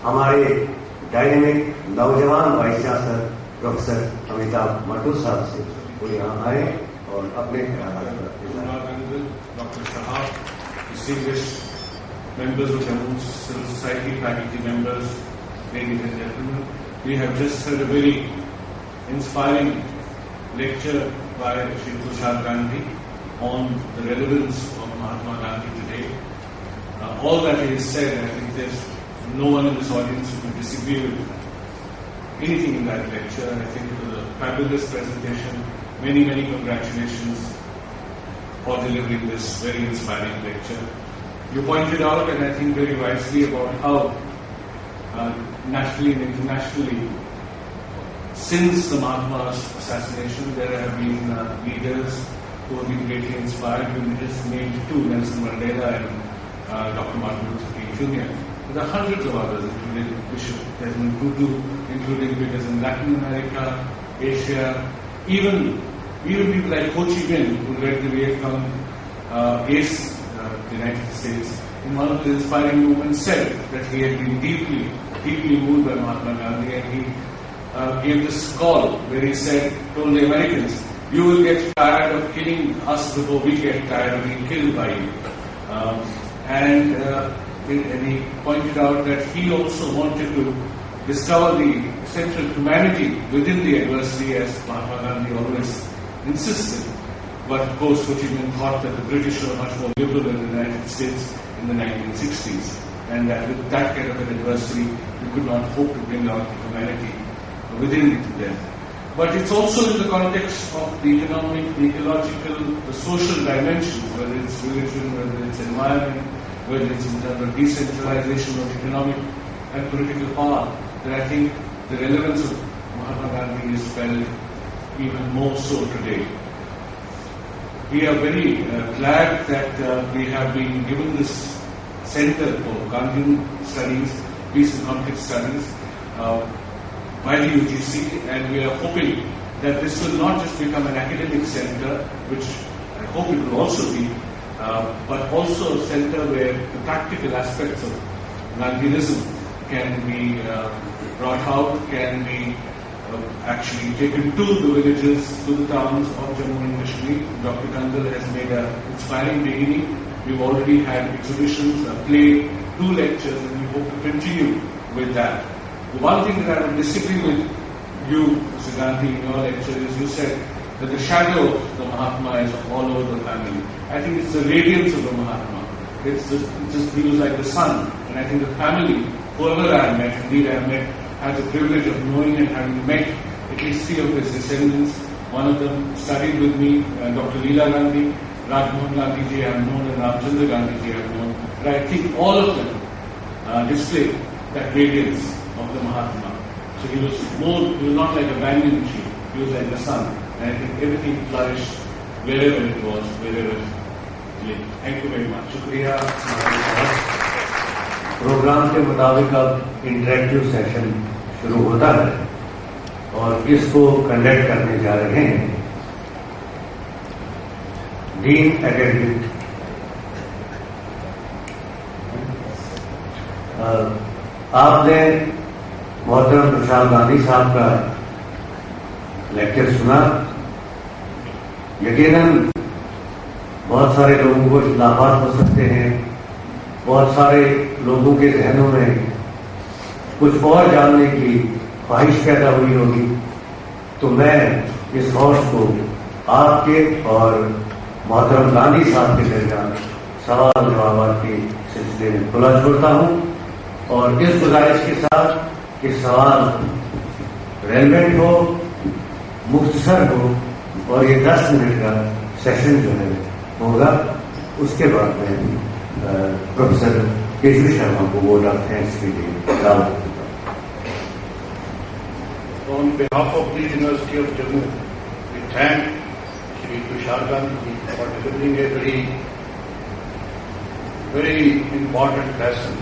हमारे डायनेमिक नौजवान vice chancellor professor Amitabh मटूर साहब से वो यहाँ आए और अपने Dr. Shahab, distinguished members of Jammu Civil Society, faculty members, ladies and gentlemen, we have just heard a very inspiring lecture by Shri Tushar Gandhi on the relevance of Mahatma Gandhi today. All that he has said, I think there's no one in this audience who can disagree with anything in that lecture. I think it was a fabulous presentation. Many, many congratulations for delivering this very inspiring lecture. You pointed out, and I think very wisely, about how nationally and internationally, since the Mahatma's assassination, there have been leaders who have been greatly inspired. We just named two, Nelson Mandela and Dr. Martin Luther King Jr. There are hundreds of others, including Bishop Desmond Tutu, including figures in Latin America, Asia, even people like Ho Chi Minh, who led the Viet Cong against the United States. In one of the inspiring movements, said that he had been deeply moved by Mahatma Gandhi, and he gave this call where he told the Americans, "You will get tired of killing us before we get tired of being killed by you." And he pointed out that he also wanted to discover the essential humanity within the adversity, as Mahatma Gandhi always insisted. But of course, Ho Chi Minh thought that the British were much more liberal than the United States in the 1960s, and that with that kind of an adversity, we could not hope to bring out the humanity within them. But it's also in the context of the economic, the ecological, the social dimensions, whether it's religion, whether it's environment, whether it's in terms of decentralization of economic and political power, that I think the relevance of Mahatma Gandhi is felt even more so today. We are very glad that we have been given this Center for Gandhian Studies, Peace and Conflict Studies, by the UGC, and we are hoping that this will not just become an academic center, which I hope it will also be, but also a center where the practical aspects of Gandhianism can be brought out, can be actually taken to the villages, to the towns of Jammu and Kashmir. Dr. Kandal has made an inspiring beginning. We've already had exhibitions, a play, 2 lectures, and we hope to continue with that. The one thing that I would disagree with you, Mr. Gandhi, in your lecture is you said that the shadow of the Mahatma is all over the family. I think it's the radiance of the Mahatma. He was like the sun. And I think the family, whoever I have met, indeed I have met, had the privilege of knowing and having met at least 3 of his descendants. One of them studied with me, Dr. Leela Gandhi, Rajmohan Gandhi ji I have known, and Ramchandra Gandhi ji I have known. But I think all of them display that radiance of the Mahatma. So he was not like a banyan tree, he was like the sun. And I think everything flourished wherever it was, wherever it lay. Thank you very much. शुक्रिया। Programme के मुताबिक अब interactive session शुरू होता है और इसको conduct करने जा रहे हैं डीन एकेडमिक आपने मोहतरम तुषार गांधी साहब का लेक्चर सुना। यकीनन बहुत सारे लोगों को इख्तिलाफात हो सकते हैं, बहुत सारे लोगों के जहनों में कुछ और जानने की ख्वाहिश पैदा हुई होगी। तो मैं इस हौस को आपके और मोहतरम गांधी साहब के दरमियान सवाल जवाब के सिलसिले में खुला छोड़ता हूं और इस गुजारिश के साथ कि सवाल रेलेवेंट हो, मुख्तसर हो और ये 10 मिनट का सेशन जो है होगा। उसके बाद में प्रोफेसर केशव शर्मा को वोट ऑफ थैंक्स के लिए दावत देता हूं। On behalf of the University of Jammu, we thank Shri Tushar Gandhi for delivering a very important lesson.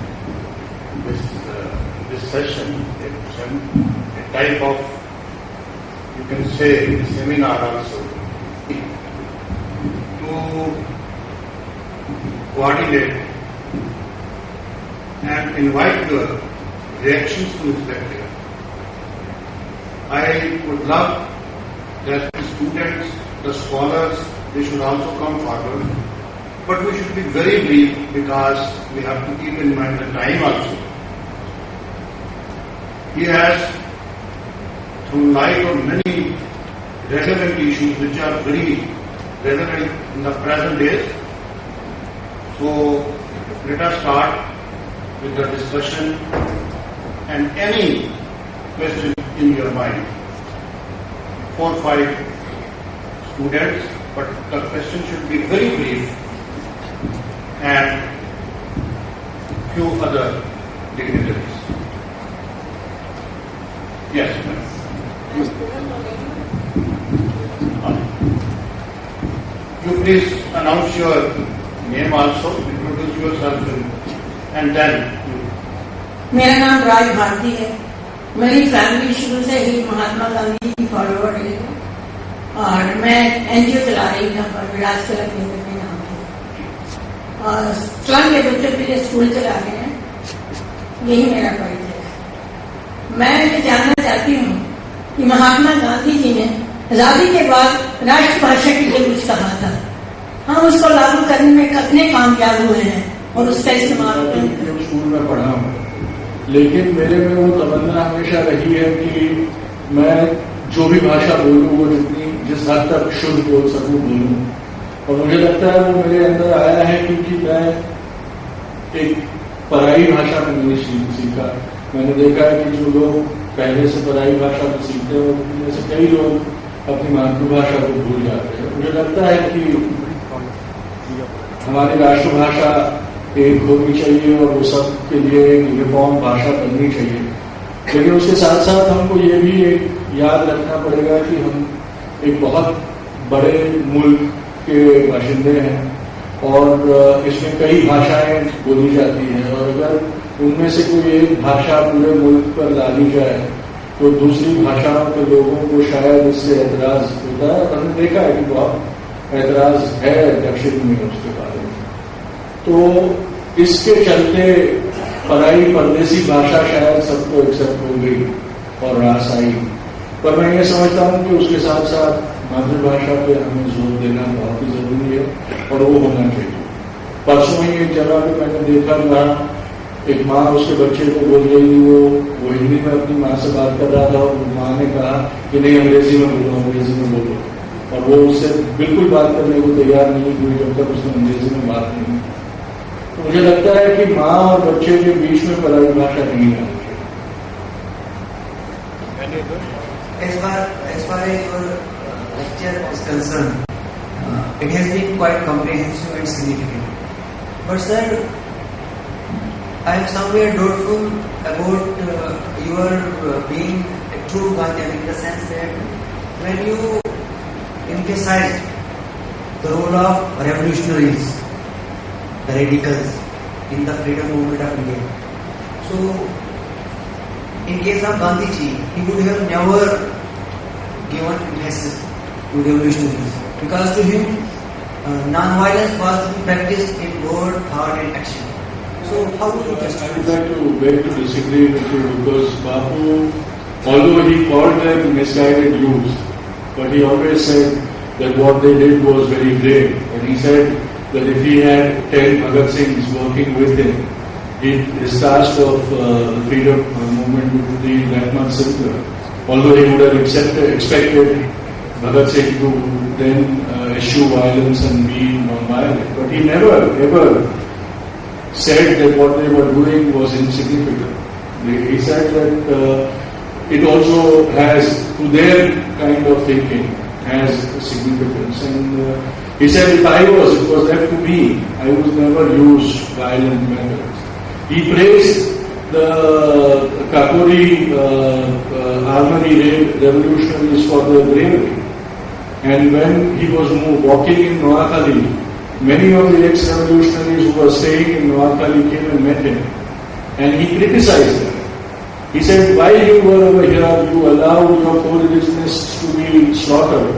This session, a type of, you can say, a seminar also, to coordinate and invite the reactions to his lecture. I would love that the students, the scholars, they should also come forward. But we should be very brief because we have to keep in mind the time also. He has thrown light on many relevant issues which are very relevant in the present days. So let us start with the discussion and any question in your mind. 4 or 5 students, but the question should be very brief and few other dignitaries. Yes, ma'am. You please announce your name also, introduce yourself and then you. मेरा नाम राज भारती है। मेरी family शुरू से ही महात्मा गांधी की follower है और मैं एनजीओ चला रही हूँ यहाँ पर विलास कला केंद्र के नाम पे और स्लम के बच्चों के लिए स्कूल चला रहे हैं। यही मेरा परिचय है। मैं ये जानना चाहती हूँ कि महात्मा गांधी जी ने आजादी के बाद राष्ट्रभाषा के लिए कुछ कहा था, हम उसको लागू करने में कितने कामयाब हुए हैं और उसका इस्तेमाल स्कूल में पढ़ा हूँ, लेकिन मेरे में वो तमन्ना हमेशा रही है कि मैं जो भी भाषा बोलूँ वो जिस हद तक शुद्ध बोल सकूँ बोलूँ। और मुझे लगता है वो मेरे अंदर आया है क्योंकि मैं एक पराई भाषा में नहीं सीखा। मैंने देखा है कि जो लोग पहले से पराई भाषा में सीखते हैं उनमें से कई लोग अपनी मातृभाषा को भूल जाते हैं। मुझे लगता है कि हमारी राष्ट्रभाषा एक होनी चाहिए और वो सब के लिए एक यूनिफॉर्म भाषा बननी चाहिए, लेकिन उसके साथ साथ हमको ये भी एक याद रखना पड़ेगा कि हम एक बहुत बड़े मुल्क के बाशिंदे हैं और इसमें कई भाषाएं बोली जाती हैं और अगर उनमें से कोई एक भाषा पूरे मुल्क पर ला दी जाए तो दूसरी भाषाओं के लोगों को शायद इससे एतराज होता है। हमने देखा है कि बहुत एतराज है दक्षिण में उसके बारे में। तो इसके चलते पराई परदेसी भाषा शायद सबको एक्सेप्ट हो गई और रास आई, पर मैं ये समझता हूँ कि उसके साथ साथ मातृभाषा पे हमें जोर देना बहुत ही जरूरी है और वो होना चाहिए। परसों ही एक जगह पे मैंने देखा था एक माँ उसके बच्चे को बोल रही थी, वो हिंदी में अपनी माँ से बात कर रहा था और माँ ने कहा कि नहीं अंग्रेजी में बोलो और वो उससे बिल्कुल बात करने को तैयार नहीं हुई जब तक उसने अंग्रेजी में बात नहीं की। तो मुझे लगता है कि माँ और बच्चे के बीच में पराई भाषा नहीं है। As far as your lecture is concerned, it has been quite comprehensive and significant. But sir, I am somewhere doubtful about your being a true Gandhian in the sense that when you emphasized the role of revolutionaries, the radicals in the freedom movement of India. So, in case of Gandhiji, he would have never given emphasis to revolutionaries because to him, non-violence was to be practiced in word, thought and action. So, how would you justify? I would like to beg to disagree with you because Bapu, although he called them misguided youths, but he always said that what they did was very great, and he said that if he had 10 Bhagat Singhs working with him, his task of the freedom movement would be that much simpler. Although he would have expected Bhagat Singh to then eschew violence and be non-violent, but he never ever said that what they were doing was insignificant. He said that it also has, to their kind of thinking, has significance. And he said, if it was left to me, I would never use violent methods. He praised the Kakori armory revolutionaries for their bravery. And when he was walking in Noakhali, many of the ex-revolutionaries who were staying in Noakhali came and met him. And he criticized them. He said, while you were over here, you allowed your co-religionists to be slaughtered.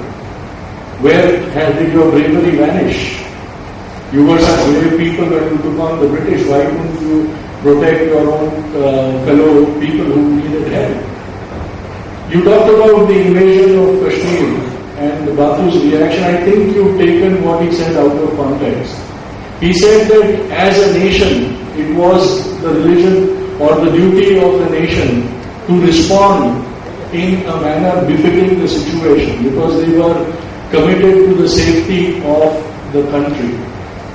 Where did your bravery vanish? You were such brave people when you took on the British. Why couldn't you protect your own fellow people who needed help. You talked about the invasion of Kashmir and Bapu's reaction. I think you've taken what he said out of context. He said that as a nation, it was the religion or the duty of the nation to respond in a manner befitting the situation because they were committed to the safety of the country.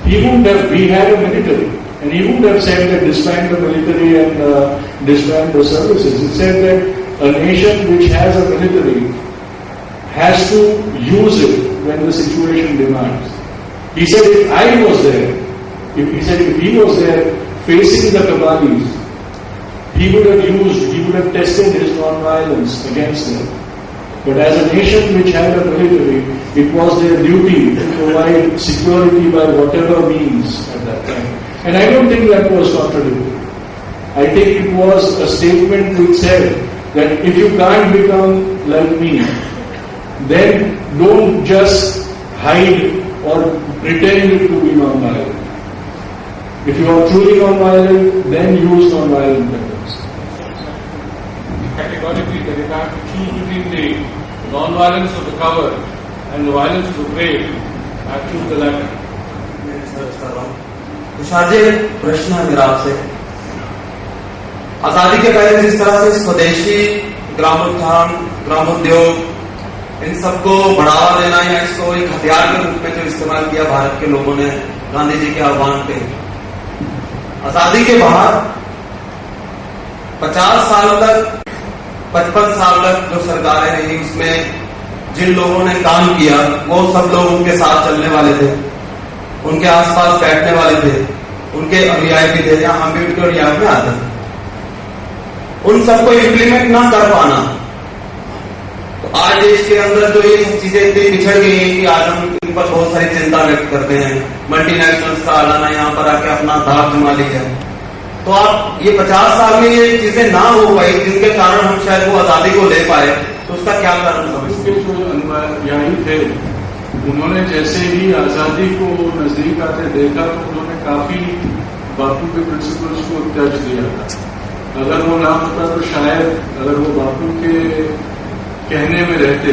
We had a military, and he wouldn't have said that disband the military and disband the services. He said that a nation which has a military has to use it when the situation demands. He said if I was there, if he was there facing the Kabalis, he would have tested his non-violence against them. But as a nation which had a military, it was their duty to provide security by whatever means at that time. And I don't think that was contradictory. I think it was a statement which said that if you can't become like me, then don't just hide or pretend to be non-violent. If you are truly non-violent, then use non-violent methods. Categorically, that if I have to choose between the non-violence of the coward and the violence of the brave, I choose the latter. Tushar ji, प्रश्न है मेरा आपसे। आजादी के पहले जिस तरह से स्वदेशी, ग्रामोत्थान, ग्रामोद्योग, इन सबको बढ़ावा देना या इसको एक हथियार के रूप में जो इस्तेमाल किया भारत के लोगों ने गांधी जी के आह्वान पे, आजादी के बाद 50 साल तक, 55 साल तक जो सरकारें रही उसमें जिन लोगों ने काम किया वो सब लोग उनके साथ चलने वाले थे, उनके आसपास बैठने वाले थे, उनके अनुयायी भी थे, या हम भी उनके अनुयायी में आते थे। उन सबको इम्प्लीमेंट ना कर पाना, तो आज देश के अंदर जो ये सब चीजें इतनी पिछड़ गई हैं कि आज हम इन पर बहुत सारी चिंता व्यक्त करते हैं। मल्टीनेशनल्स का आना यहाँ पर आके अपना दाव जमा लिया, तो आप ये 50 साल में ये चीजें ना हो पाई जिनके कारण हम शायद वो आजादी को ले पाए, तो उसका क्या कारण समझते हैं? जो अनुयायी थे उन्होंने जैसे ही आजादी को नजदीक आते देखा तो उन्होंने काफी बापू के प्रिंसिपल्स को टच दिया था। अगर वो ना होता तो शायद, अगर वो बापू के कहने में रहते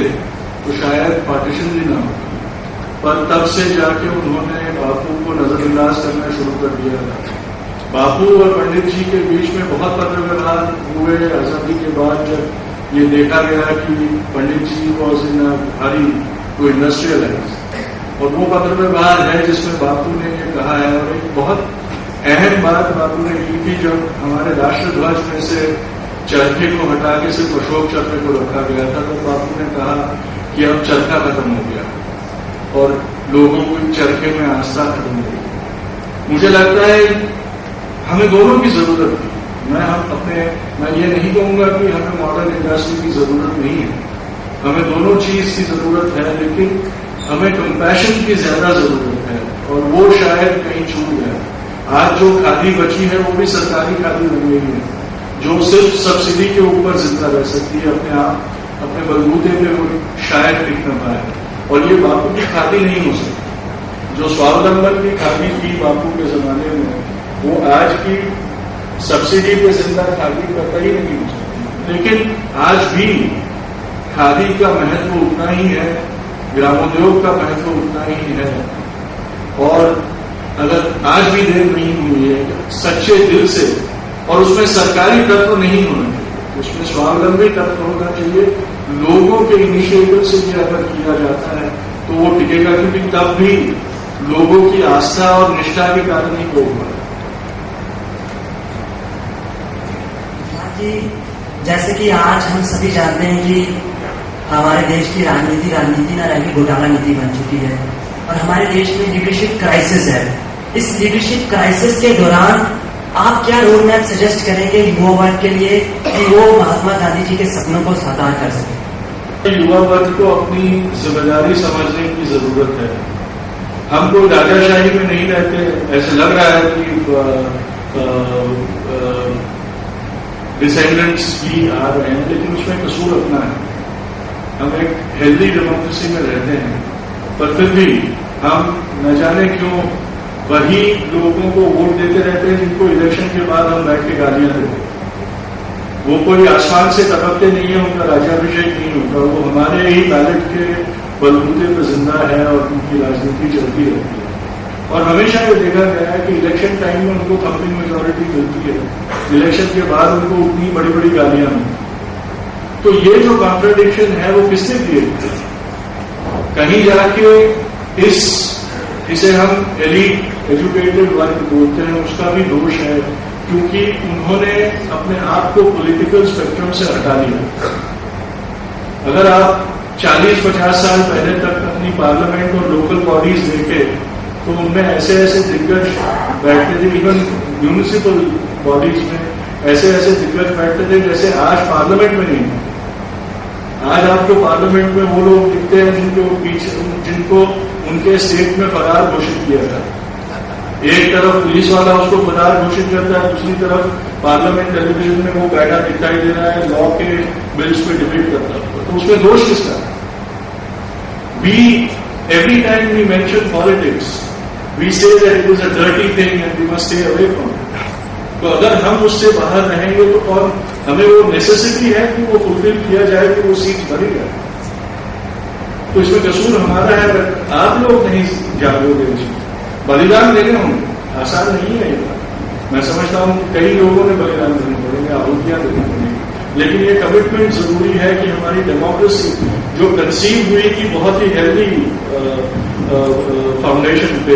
तो शायद पार्टीशन भी ना होता, पर तब से जाके उन्होंने बापू को नजरअंदाज करना शुरू कर दिया था। बापू और पंडित जी के बीच में बहुत पत्र व्यवहार हुए आजादी के बाद, जब ये देखा गया कि पंडित जी वॉज इन भारी टू इंडस्ट्रियलाइज, और वो पत्र व्यवहार है जिसमें बापू ने ये कहा है। और एक बहुत अहम बात बापू ने की थी, जब हमारे राष्ट्रध्वज में से चरखे को हटा के सिर्फ अशोक चक्र को रखा गया था, तो बापू ने कहा कि अब चरखा खत्म हो गया और लोगों को चरखे में आस्था खत्म हो गई। मुझे लगता है हमें दोनों की जरूरत थी। मैं ये नहीं कहूंगा कि हमें मॉडर्न इंडस्ट्री की जरूरत नहीं है, हमें दोनों चीज की जरूरत है, लेकिन हमें कंपैशन की ज्यादा जरूरत है, और वो शायद कहीं छूट गया। आज जो खादी बची है वो भी सरकारी खादी बन गई है, जो सिर्फ सब्सिडी के ऊपर जिंदा रह सकती है, अपने आप अपने बलबूते पे वो शायद टिक न पाए, और ये बापू की खादी नहीं हो सकती। जो स्वावलंबन की खादी थी बापू के जमाने में, वो आज की सब्सिडी पे जिंदा खादी करता ही नहीं हो सकती। लेकिन आज भी खादी का महत्व उतना ही है, ग्रामोद्योग का महत्व उतना ही है, और अगर आज भी देर नहीं हुई है सच्चे दिल से, और उसमें सरकारी तत्व नहीं होना चाहिए, उसमें स्वावलंबी तत्व होना चाहिए, लोगों के इनिशिएटिव से भी अगर किया जाता है तो वो टिकेगा, क्योंकि तब भी लोगों की आस्था और निष्ठा के कारण ही वो हुआ। जैसे कि आज हम सभी जानते हैं कि हमारे देश की राजनीति न रह के घोटाला नीति बन चुकी है, और हमारे देश में लीडरशिप क्राइसिस है। इस लीडरशिप क्राइसिस के दौरान आप क्या रोड मैप सजेस्ट करेंगे युवा वर्ग के लिए कि वो महात्मा गांधी जी के सपनों को साकार कर सके? युवा वर्ग को अपनी जिम्मेदारी समझने की जरूरत है। हम कोई राजाशाही में नहीं रहते, ऐसे लग रहा है कि डिसेंडेंट्स भी आ रहे हैं, लेकिन उसमें कसूर अपना है। हम एक हेल्दी डेमोक्रेसी में रहते हैं, पर फिर भी हम न जाने क्यों वही लोगों को वोट देते रहते हैं जिनको इलेक्शन के बाद हम बैठ के गालियां देते हैं। वो कोई आसमान से टपकते नहीं है, उनका राज्याभिषेक नहीं होता, वो हमारे ही बैलेट के बलबूते पर जिंदा है और उनकी राजनीति चलती रहती है। और हमेशा ये देखा गया है कि इलेक्शन टाइम में उनको थम्पिंग मेजोरिटी मिलती है, इलेक्शन के बाद उनको उतनी बड़ी बड़ी गालियां मिलती। तो ये जो कॉन्ट्रडिक्शन है वो किसने क्रिएट किया? कहीं जाके इसे हम एलीट एजुकेटेड वर्ग बोलते हैं, उसका भी दोष है, क्योंकि उन्होंने अपने आप को पॉलिटिकल स्पेक्ट्रम से हटा लिया। अगर आप 40-50 साल पहले तक अपनी पार्लियामेंट और लोकल बॉडीज देखे तो उनमें ऐसे ऐसे दिग्गज बैठते थे, इवन म्यूनिसिपल बॉडीज में ऐसे ऐसे दिग्गज बैठते थे जैसे आज पार्लियामेंट में नहीं है। आज आपको पार्लियामेंट में वो लोग दिखते हैं जिनको उनके स्टेट में फरार घोषित किया था। एक तरफ पुलिस वाला उसको फरार घोषित करता है, दूसरी तरफ पार्लियामेंट टेलीविजन में वो बैठा दिखाई दे रहा है, लॉ के बिल्स पे डिबेट करता है। तो उसमें दोष किसका? Every time we mention politics, we say that it is a dirty thing and we must stay away from it. तो अगर हम उससे बाहर रहेंगे तो और हमें वो नेसेसिटी है कि वो फुलफिल किया जाए कि वो सीट भरी जाए। तो इसमें कसूर हमारा है, आप लोग नहीं जागोगे। बलिदान देने होंगे, आसान नहीं है ये बात। मैं समझता हूँ कई लोगों ने बलिदान देने पड़ेंगे, आहुतियां देनी पड़ेंगी, लेकिन ये कमिटमेंट जरूरी है कि हमारी डेमोक्रेसी जो कंसीव हुई थी बहुत ही हेल्दी फाउंडेशन पे,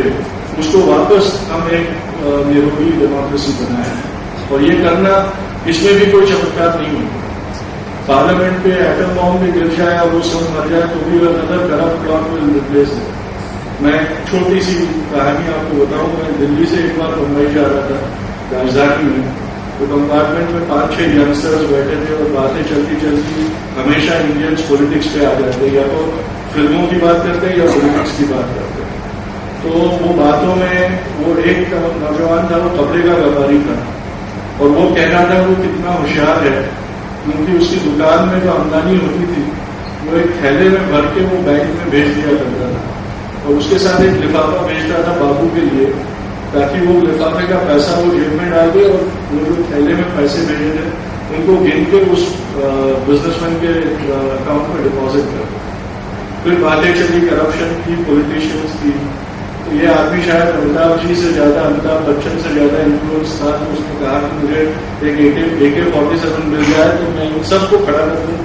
उसको वापस हम एक निरोगी डेमोक्रेसी बनाए। और ये करना, इसमें भी कोई चमत्कार नहीं है। पार्लियामेंट पे एटम बॉम्ब भी गिर जाए और वो सब मर जाए तो भी another corrupt plot will replace it. मैं छोटी सी कहानी आपको बताऊं। मैं दिल्ली से एक बार मुंबई जा रहा था, राजधानी में, तो कंपार्टमेंट में 5-6 यंगस्टर्स बैठे थे और बातें चलती चलती हमेशा इंडियंस पॉलिटिक्स पे आ जाते, या तो फिल्मों की बात करते या पॉलिटिक्स की बात करते। तो वो बातों में वो एक नौजवान था, वो कपड़े का व्यापारी था, और वो कह रहा था वो कितना होशियार है, क्योंकि उसकी दुकान में जो आमदनी होती थी वो एक थैले में भर के वो बैंक में भेज दिया करता था, और उसके साथ एक लिफाफा भेजता था बाबू के लिए, ताकि वो लिफाफे का पैसा वो जेब में डाल दे और वो जो थैले में पैसे भेजे थे उनको गिन के उस बिजनेसमैन के अकाउंट में डिपॉजिट कर। फिर बातें चली करप्शन की, पॉलिटिशियंस की। तो ये आदमी शायद अमिताभ जी से ज्यादा, अमिताभ बच्चन से ज्यादा इन्फ्लुएंस था। तो उसने कहा कि मुझे एक AK-47 मिल जाए तो मैं इन सबको खड़ा कर दूं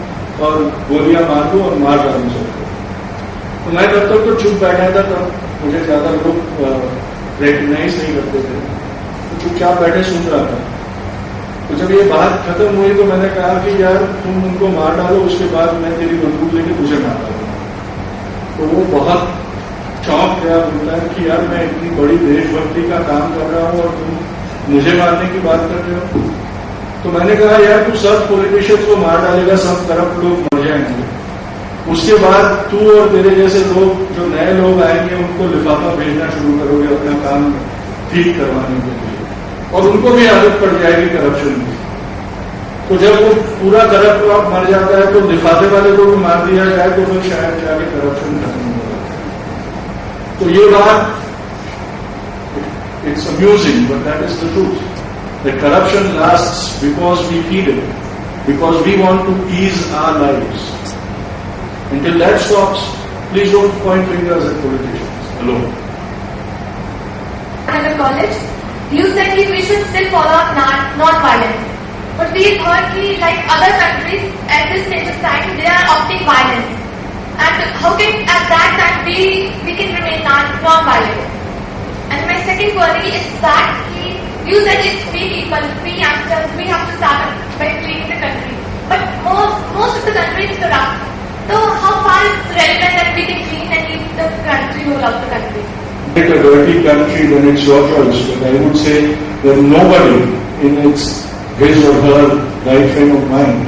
और गोलियां मार दूं और मार डालूं सबको। तो मैं तब तक तो चुप बैठा था, तब मुझे ज्यादा लोग रिकग्नाइज नहीं करते थे, तो चुपचाप बैठे सुन रहा था। तो जब ये बात खत्म हुई तो मैंने कहा कि यार तुम उनको मार डालो, उसके बाद मैं तेरी बंदूक लेके तुझे मार डालूंगा। तो वो बहुत चौंक गया, बोलता है कि यार मैं इतनी बड़ी देशभक्ति का काम कर रहा हूँ और तुम मुझे मारने की बात कर रहे हो। तो मैंने कहा यार तू सब पॉलिटिशियंस को मार डालेगा, सब करप्ट लोग मर जाएंगे, उसके बाद तू और तेरे जैसे लोग, जो नए लोग आएंगे, उनको लिफाफा भेजना शुरू करोगे अपना काम ठीक करवाने के लिए, और उनको भी आदत पड़ जाएगी करप्शन की। तो जब वो पूरा करप्ट मर जाता है तो लिफाफे वाले को भी मार दिया जाए तो फिर शायद जाके करप्शन खत्म होगा। तो ये बात, it's amusing but that is the truth, that corruption lasts because we feed it, because we want to ease our lives. Until that stops, please don't point fingers at politicians alone. In the college, you said we should still follow non-violence. But we've heard that, like other countries, at this stage of time, they are opting violence. And how can, at that time, we can remain non-violent? And my second query is that you said it's we people, we youngsters, we have to start by cleaning the country. But most of the country is corrupt. So how far is relevant that we can clean and leave the country, whole of the country? It's a dirty country, then it's your choice. But I would say that nobody in his or her right frame of mind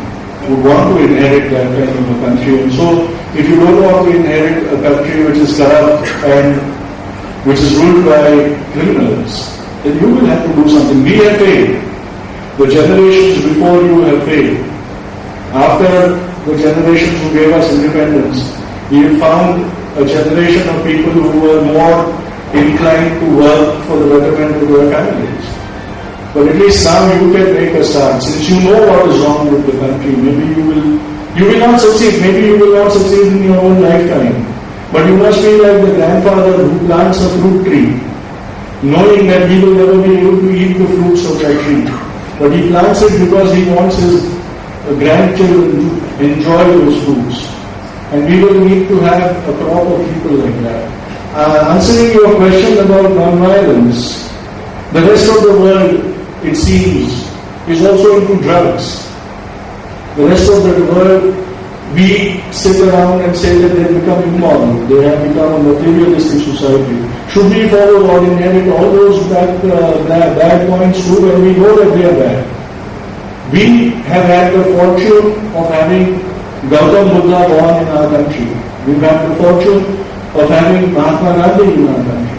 would want to inherit that kind of a country. And so, if you don't want to inherit a country which is corrupt and which is ruled by criminals, then you will have to do something. We have failed. The generations before you have failed. After the generations who gave us independence, we have found a generation of people who were more inclined to work for the betterment of their families. But at least now you can make a start. Since you know what is wrong with the country, maybe you will not succeed. Maybe you will not succeed in your own lifetime. But you must be like the grandfather who plants a fruit tree, knowing that he will never be able to eat the fruits of that tree. But he plants it because he wants his grandchildren to enjoy those fruits. And we will need to have a crop of people like that. Answering your question about non-violence, the rest of the world, it seems, is also into drugs. The rest of the world, we sit around and say that they have become immoral. They have become a materialistic society. Should we follow or inherit all those bad points too when we know that they are bad? We have had the fortune of having Gautam Buddha born in our country. We've had the fortune of having Mahatma Gandhi in our country.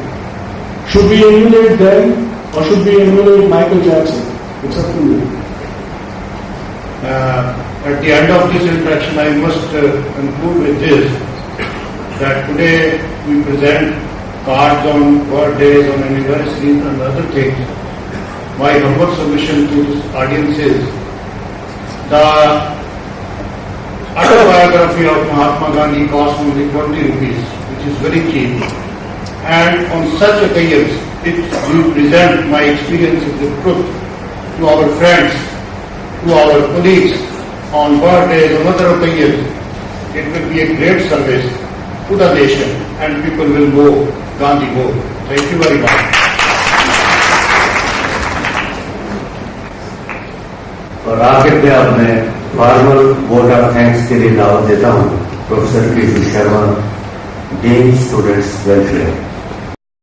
Should we emulate them or should we emulate Michael Jackson? It's up to you. At the end of this interaction, I must conclude with this, that today we present cards on birthdays, on anniversaries and other things. My humble submission to this audience is the autobiography of Mahatma Gandhi costs only 20 rupees, which is very cheap. And on such occasions, if we present my experience of the truth to our friends, to our colleagues, on birthdays, on other occasions, it will be a great service to the nation and people will go Gandhi go. Thank you very much. और आखिर में अब मैं formal vote of thanks के लिए दावत देता हूं professor P Sharma, dean students welfare.